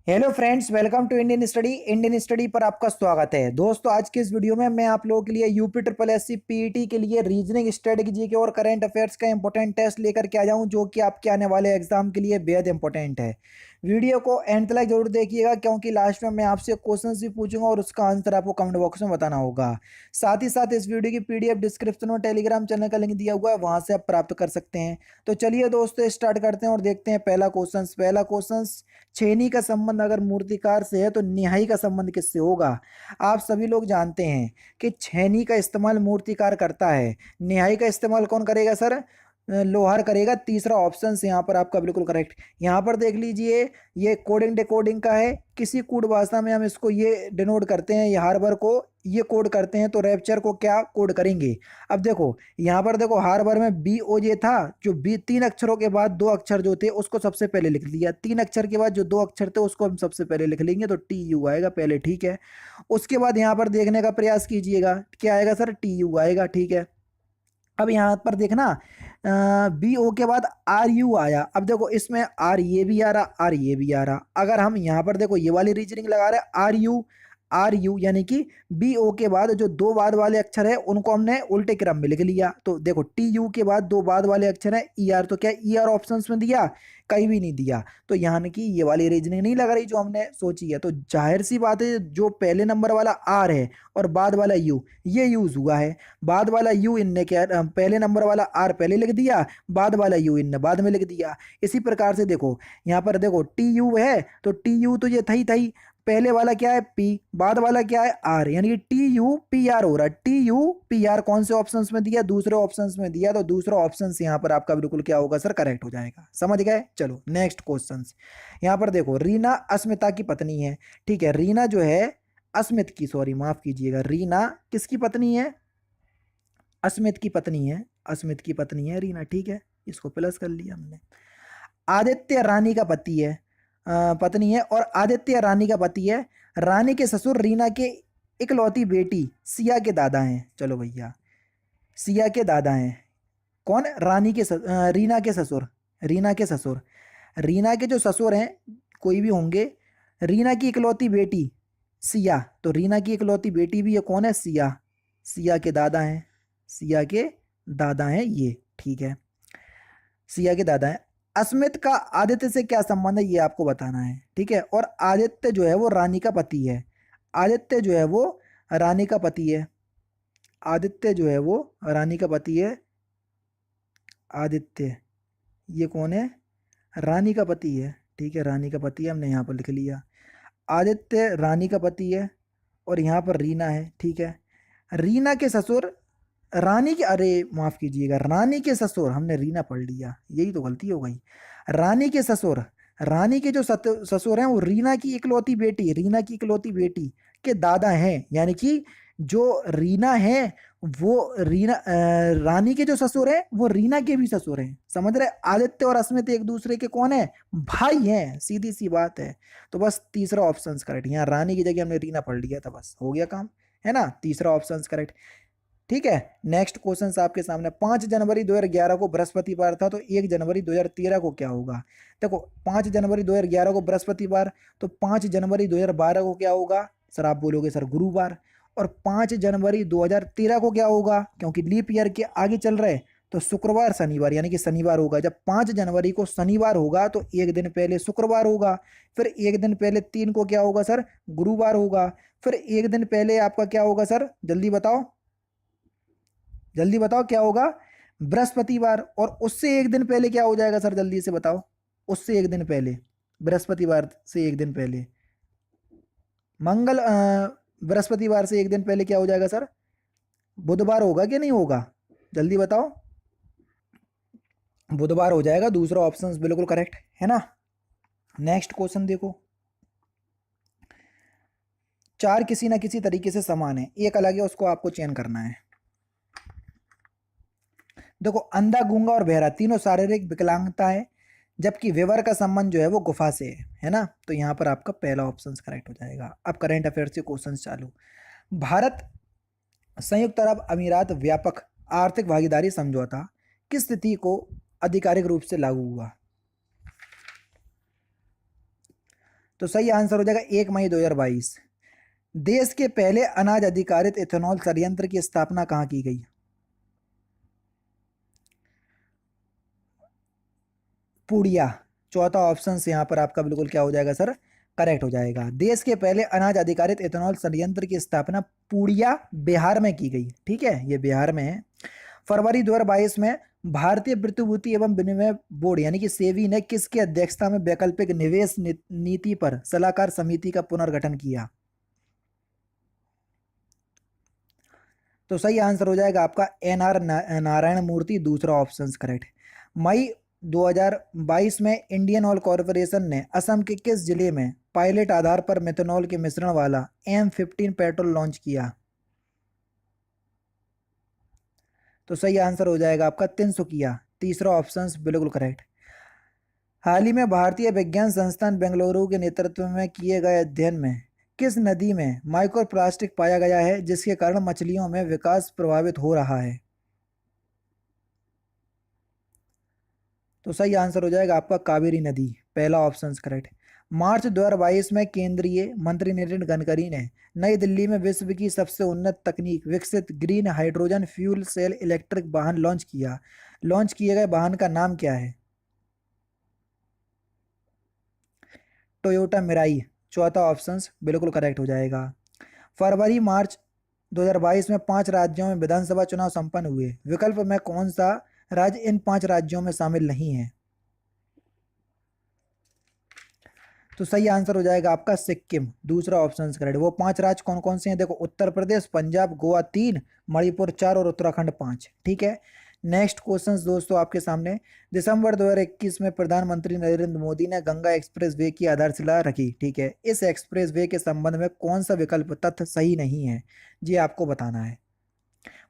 Hello friends, welcome to Indian study पर आपका स्वागत है। दोस्तों, आज के इस वीडियो में मैं आप लोगों के लिए UP triple S C PET के लिए रीजनिंग, स्ट्रेटजी के और करंट अफेयर्स का इंपॉर्टेंट टेस्ट लेकर के आ जाऊं, जो कि आपके आने वाले एग्जाम के लिए बेहद इंपॉर्टेंट है। वीडियो को एंड तक जरूर देखिएगा, क्योंकि लास्ट में मैं आपसे क्वेश्चन भी पूछूंगा और उसका आंसर आपको कमेंट बॉक्स में बताना होगा। साथ ही साथ इस वीडियो की पीडीएफ डिस्क्रिप्शन में टेलीग्राम चैनल का लिंक दिया हुआ है, वहां से आप प्राप्त कर सकते हैं। तो चलिए दोस्तों, स्टार्ट करते हैं और देखते हैं पहला क्वेश्चन। छेनी का संबंध अगर मूर्तिकार से है तो निहाई का संबंध किससे होगा। आप सभी लोग जानते हैं कि छेनी का इस्तेमाल मूर्तिकार करता है, निहाई का इस्तेमाल कौन करेगा सर? लोहार करेगा। तीसरा ऑप्शन से यहाँ पर आपका बिल्कुल करेक्ट। यहाँ पर देख लीजिए, ये कोडिंग डिकोडिंग का है। किसी कोड भाषा में हम इसको ये डिनोट करते हैं, ये हार्बर को ये कोड करते हैं, तो रैप्चर को क्या कोड करेंगे। अब देखो, यहाँ पर देखो, हार्बर में बी ओ जे था, जो बी तीन अक्षरों के बाद दो अक्षर जो थे उसको सबसे पहले लिख लिया, तीन अक्षर के बाद जो दो अक्षर थे उसको हम सबसे पहले लिख लेंगे, तो टी यू आएगा पहले, ठीक है। उसके बाद यहाँ पर देखने का प्रयास कीजिएगा, क्या आएगा सर? टी यू आएगा, ठीक है। अब यहाँ पर देखना, बी ओ के बाद आर यू आया। अब देखो, इसमें आर ये भी आ रहा, आर ये भी आ रहा। अगर हम यहाँ पर देखो ये वाली रीजनिंग लगा रहे हैं, आर यू यानी कि बी ओ के बाद जो दो बाद वाले अक्षर है उनको हमने उल्टे क्रम में लिख लिया। तो देखो, टी यू के बाद दो बाद वाले अक्षर है ई आर, तो क्या ई आर ऑप्शन में दिया? कहीं भी नहीं दिया। तो यहाँ की ये वाली रीजनिंग नहीं लग रही जो हमने सोची है। तो जाहिर सी बात है, जो पहले नंबर वाला आर है और बाद वाला यू, ये यूज हुआ है। बाद वाला यू इनने क्या, पहले नंबर वाला आर पहले लिख दिया, बाद वाला यू इनने बाद में लिख दिया। इसी प्रकार से देखो, यहाँ पर देखो टी यू है, तो टी यू तो ये था ही, पहले वाला क्या है पी, बाद वाला क्या है आर, यानी कि टी यू पी आर हो रहा है। टी यू पी आर कौन से ऑप्शंस में दिया? दूसरे ऑप्शंस में दिया, तो दूसरा ऑप्शन यहाँ पर आपका बिल्कुल क्या होगा सर? करेक्ट हो जाएगा। समझ गए? चलो नेक्स्ट क्वेश्चन। यहाँ पर देखो, रीना अस्मिता की पत्नी है, ठीक है। रीना जो है अस्मित की, सॉरी माफ कीजिएगा, रीना किसकी पत्नी है? अस्मित की पत्नी है, अस्मित की पत्नी है रीना, ठीक है। इसको प्लस कर लिया हमने। आदित्य रानी का पति है, पत्नी है, और आदित्य रानी का पति है। रानी के ससुर रीना के इकलौती बेटी सिया के दादा हैं। चलो भैया, सिया के दादा हैं कौन? रीना के ससुर, रीना के ससुर, रीना के जो ससुर हैं कोई भी होंगे। रीना की इकलौती बेटी सिया, तो रीना की इकलौती बेटी भी ये कौन है? सिया, सिया के दादा हैं, सिया के दादा हैं ये, ठीक है। सिया के दादा हैं। अस्मित का आदित्य से क्या संबंध है, ये आपको बताना है, ठीक है। और आदित्य जो है वो रानी का पति है, आदित्य जो है वो रानी का पति है, आदित्य जो है वो रानी का पति है। आदित्य ये कौन है? रानी का पति है, ठीक है, रानी का पति है, हमने यहाँ पर लिख लिया। आदित्य रानी का पति है, और यहाँ पर रीना है, ठीक है। रीना के ससुर रानी के, अरे माफ कीजिएगा, रानी के ससुर, हमने रीना पढ़ लिया, यही तो गलती हो गई। रानी के ससुर, रानी के जो ससुर हैं वो रीना की इकलौती बेटी, रीना की इकलौती बेटी के दादा हैं। यानी कि जो रीना है वो रानी के जो ससुर है वो रीना के भी ससुर हैं। समझ रहे? आदित्य और अस्मित एक दूसरे के कौन है? भाई हैं, सीधी सी बात है। तो बस तीसरा ऑप्शन करेक्ट, यहाँ रानी की जगह हमने रीना पढ़ लिया था, बस हो गया काम, है ना। तीसरा ऑप्शन करेक्ट, ठीक है। नेक्स्ट क्वेश्चन आपके सामने, 5 जनवरी 2011 को बृहस्पतिवार था, तो 1 जनवरी 2013 को क्या होगा? देखो, 5 जनवरी 2011 को बृहस्पतिवार, तो 5 जनवरी 2012 को क्या होगा सर? आप बोलोगे सर गुरुवार। और 5 जनवरी 2013 को क्या होगा? क्योंकि लीप ईयर के आगे चल रहे, तो शुक्रवार शनिवार, यानी कि शनिवार होगा। जब 5 जनवरी को शनिवार होगा तो एक दिन पहले शुक्रवार होगा, फिर एक दिन पहले 3 को क्या होगा सर? गुरुवार होगा, फिर एक दिन पहले आपका क्या होगा सर? जल्दी बताओ, जल्दी बताओ क्या होगा? बृहस्पतिवार। और उससे एक दिन पहले क्या हो जाएगा सर? जल्दी से बताओ, उससे एक दिन पहले, बृहस्पतिवार से एक दिन पहले बृहस्पतिवार से एक दिन पहले क्या हो जाएगा सर? बुधवार होगा कि नहीं होगा? जल्दी बताओ। बुधवार हो जाएगा, दूसरा ऑप्शन बिल्कुल करेक्ट है ना। नेक्स्ट क्वेश्चन देखो, चार किसी ना किसी तरीके से समान है, एक अलग है, उसको आपको चयन करना है। देखो, अंधा, गूंगा और बहरा तीनों शारीरिक विकलांगता है, जबकि विवर का संबंध जो है वो गुफा से है ना। तो यहाँ पर आपका पहला ऑप्शन करेक्ट हो जाएगा। अब करंट अफेयर से क्वेश्चन चालू। भारत संयुक्त अरब अमीरात व्यापक आर्थिक भागीदारी समझौता किस तिथि को आधिकारिक रूप से लागू हुआ? तो सही आंसर हो जाएगा 1 मई 2022। देश के पहले अनाज आधारित इथेनॉल संयंत्र की स्थापना कहाँ की गई? पूड़िया। चौथा ऑप्शन से यहाँ पर आपका बिल्कुल क्या हो जाएगा सर, करेक्ट हो जाएगा। देश के पहले अनाज आधारित इथेनॉल संयंत्र की स्थापना पूड़िया बिहार में की गई। ठीक है, ये बिहार में है। फरवरी 2022 में भारतीय प्रतिभूति एवं विनिमय बोर्ड यानी कि सेबी ने किसकी अध्यक्षता में वैकल्पिक निवेश नीति पर सलाहकार समिति का पुनर्गठन किया? तो सही आंसर हो जाएगा आपका NR नारायण मूर्ति, दूसरा ऑप्शन करेक्ट। मई 2022 में इंडियन ऑयल कॉरपोरेशन ने असम के किस जिले में पायलट आधार पर मेथनॉल के मिश्रण वाला M15 पेट्रोल लॉन्च किया? तो सही आंसर हो जाएगा आपका तिनसुकिया, तीसरा ऑप्शन बिल्कुल करेक्ट। हाल ही में भारतीय विज्ञान संस्थान बेंगलुरु के नेतृत्व में किए गए अध्ययन में किस नदी में माइक्रोप्लास्टिक पाया गया है जिसके कारण मछलियों में विकास प्रभावित हो रहा है? तो सही आंसर हो जाएगा आपका कावेरी नदी, पहला ऑप्शन करेक्ट। मार्च 2022 में केंद्रीय मंत्री नितिन गडकरी ने नई दिल्ली में विश्व की सबसे उन्नत तकनीक विकसित green hydrogen fuel cell electric वाहन लॉन्च किया। लॉन्च किए गए वाहन का नाम क्या है? टोयोटा मिराई, चौथा ऑप्शन बिल्कुल करेक्ट हो जाएगा। फरवरी मार्च 2022 में 5 राज्यों में विधानसभा चुनाव संपन्न हुए। विकल्प में कौन सा राज्य इन 5 राज्यों में शामिल नहीं है? तो सही आंसर हो जाएगा आपका सिक्किम, दूसरा ऑप्शन करेक्ट। वो 5 राज्य कौन कौन से हैं देखो, उत्तर प्रदेश, पंजाब, गोवा 3, मणिपुर 4 और उत्तराखंड 5। ठीक है, नेक्स्ट क्वेश्चन दोस्तों आपके सामने। दिसंबर 2021 में प्रधानमंत्री नरेंद्र मोदी ने गंगा एक्सप्रेस वे की आधारशिला रखी। ठीक है, इस एक्सप्रेस वे के संबंध में कौन सा विकल्प तथ्य सही नहीं है, ये आपको बताना है।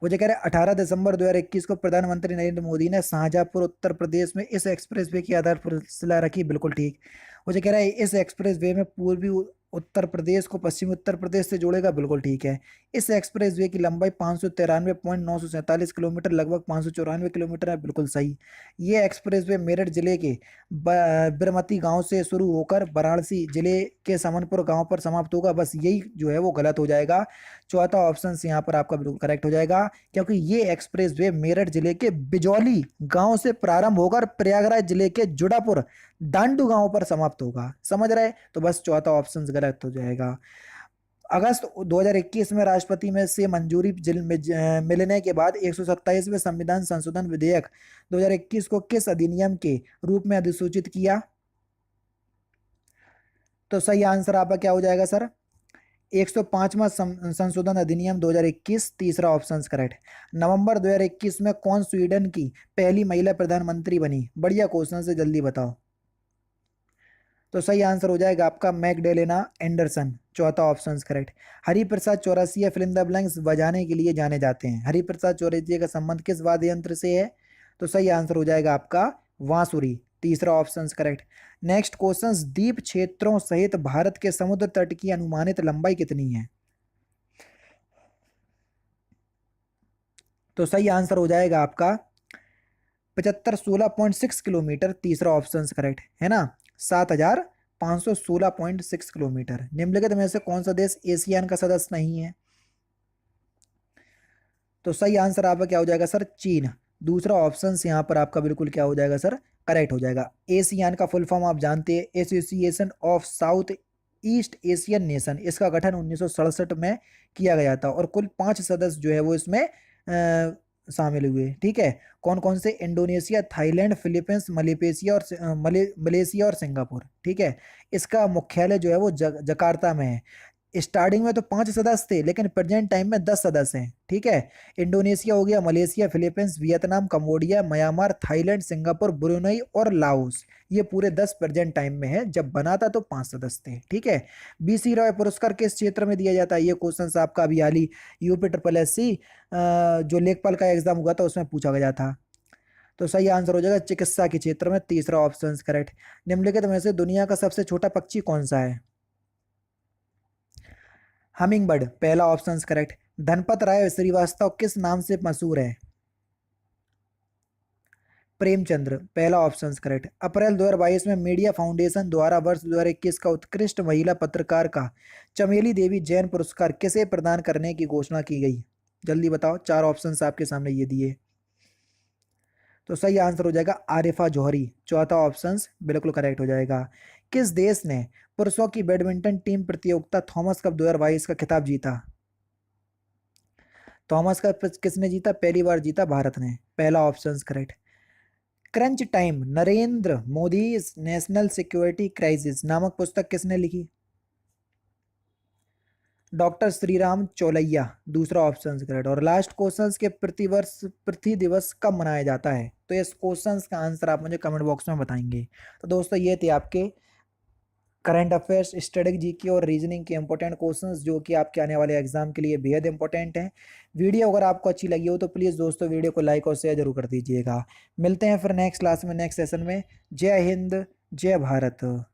वो जो कह रहे हैं 18 दिसंबर 2021 को प्रधानमंत्री नरेंद्र मोदी ने शाहजहांपुर उत्तर प्रदेश में इस एक्सप्रेसवे की आधारशिला रखी, बिल्कुल ठीक। वो जो कह रहा है इस एक्सप्रेसवे में पूर्वी उत्तर प्रदेश को पश्चिमी उत्तर प्रदेश से जोड़ेगा, बिल्कुल ठीक है। इस एक्सप्रेसवे की लंबाई 593.947 किलोमीटर लगभग 594 किलोमीटर है, बिल्कुल सही। ये एक्सप्रेसवे मेरठ जिले के बिरमती गांव से शुरू होकर वाराणसी जिले के समनपुर गांव पर समाप्त होगा, बस यही जो है वो गलत हो जाएगा। चौथा ऑप्शन यहाँ पर आपका बिल्कुल करेक्ट हो जाएगा, क्योंकि ये एक्सप्रेस वे मेरठ जिले के बिजौली गांव से प्रारंभ होकर प्रयागराज जिले के जुड़ापुर दांडू गांव पर समाप्त होगा। समझ रहे? तो बस चौथा ऑप्शन गलत हो जाएगा। अगस्त 2021 में राष्ट्रपति में से मंजूरी मिलने के बाद 127वें संविधान संशोधन विधेयक 2021 को किस अधिनियम के रूप में अधिसूचित किया? तो सही आंसर आपका क्या हो जाएगा सर? 105वां संशोधन अधिनियम 2021, तीसरा ऑप्शन करेक्ट। नवंबर 2021 में कौन स्वीडन की पहली महिला प्रधानमंत्री बनी? बढ़िया क्वेश्चन से जल्दी बताओ। तो सही आंसर हो जाएगा आपका मैगडेलेना एंडरसन, चौथा option correct. Hariprasad Chaurasia fill in the blanks बजाने के लिए जाने जाते हैं। हरिप्रसाद चौरसिया का संबंध किस वाद्य यंत्र से है? तो सही आंसर हो जाएगा आपका बांसुरी, तीसरा ऑप्शन करेक्ट। नेक्स्ट क्वेश्चन, द्वीप क्षेत्रों सहित भारत के समुद्र तट की अनुमानित लंबाई कितनी है? तो सही आंसर हो जाएगा आपका 7516.6 किलोमीटर, तीसरा ऑप्शन करेक्ट है ना, 7516.6 किलोमीटर। निम्नलिखित में से कौन सा देश एशियान का सदस्य नहीं है? तो सही आंसर आपका क्या हो जाएगा सर? चीन, दूसरा ऑप्शन यहाँ पर आपका बिल्कुल क्या हो जाएगा सर? करेक्ट हो जाएगा। एशियान का फुल फॉर्म आप जानते हैं, association of south east Asian nation. इसका गठन 1967 में किया गया था और कुल 5 सदस्य जो है वो इसमें शामिल हुए। ठीक है, कौन कौन से? इंडोनेशिया, थाईलैंड, फिलीपींस, मलेशिया और मलेशिया और सिंगापुर। ठीक है, इसका मुख्यालय जो है वो जकार्ता में है। स्टार्टिंग में तो 5 सदस्य थे लेकिन प्रेजेंट टाइम में 10 सदस्य हैं। ठीक है, इंडोनेशिया हो गया, Malaysia, Philippines, Vietnam, Cambodia, Myanmar, Thailand, Singapore, Brunei और लाओस। ये पूरे 10 प्रेजेंट टाइम में है, जब बना था तो 5 सदस्य थे। ठीक है, BC रॉय पुरस्कार किस क्षेत्र में दिया जाता है? ये क्वेश्चन आपका अभी हाल ही UP SSC जो लेखपाल का एग्जाम हुआ था उसमें पूछा गया था। तो सही आंसर हो जाएगा चिकित्सा के क्षेत्र में, तीसरा ऑप्शन करेक्ट। निम्नलिखित में से दुनिया का सबसे छोटा पक्षी कौन सा है? हमिंग बर्ड, पहला ऑप्शन करेक्ट। धनपत राय श्रीवास्तव किस नाम से मशहूर है? प्रेमचंद्र, पहला ऑप्शन करेक्ट। अप्रैल 2022 में मीडिया फाउंडेशन द्वारा वर्ष 2021 का उत्कृष्ट महिला पत्रकार का चमेली देवी जैन पुरस्कार किसे प्रदान करने की घोषणा की गई? जल्दी बताओ, चार ऑप्शंस आपके सामने ये दिए। तो सही आंसर हो जाएगा आरिफा जौहरी, चौथा ऑप्शन बिल्कुल करेक्ट हो जाएगा। किस देश ने पुरुषों की बैडमिंटन टीम प्रतियोगिता थॉमस कप 2022 का खिताब जीता? थॉमस कप किसने जीता? पहली बार जीता भारत ने, पहला option correct. Crunch time Narendra Modi national security crisis नामक पुस्तक किसने लिखी? डॉक्टर श्रीराम चौलैया, दूसरा ऑप्शन करेक्ट। और लास्ट क्वेश्चंस के प्रतिवर्ष पृथ्वी दिवस कब मनाया जाता है? तो इस क्वेश्चंस का आंसर आप मुझे कमेंट बॉक्स में बताएंगे। तो दोस्तों ये थे आपके करंट अफेयर्स, स्ट्रेटेजिक जीके और रीजनिंग के इंपॉर्टेंट क्वेश्चंस जो कि आपके आने वाले एग्जाम के लिए बेहद इंपॉर्टेंट हैं। वीडियो अगर आपको अच्छी लगी हो तो प्लीज़ दोस्तों वीडियो को लाइक और शेयर जरूर कर दीजिएगा। मिलते हैं फिर नेक्स्ट क्लास में, नेक्स्ट सेशन में। जय हिंद, जय भारत।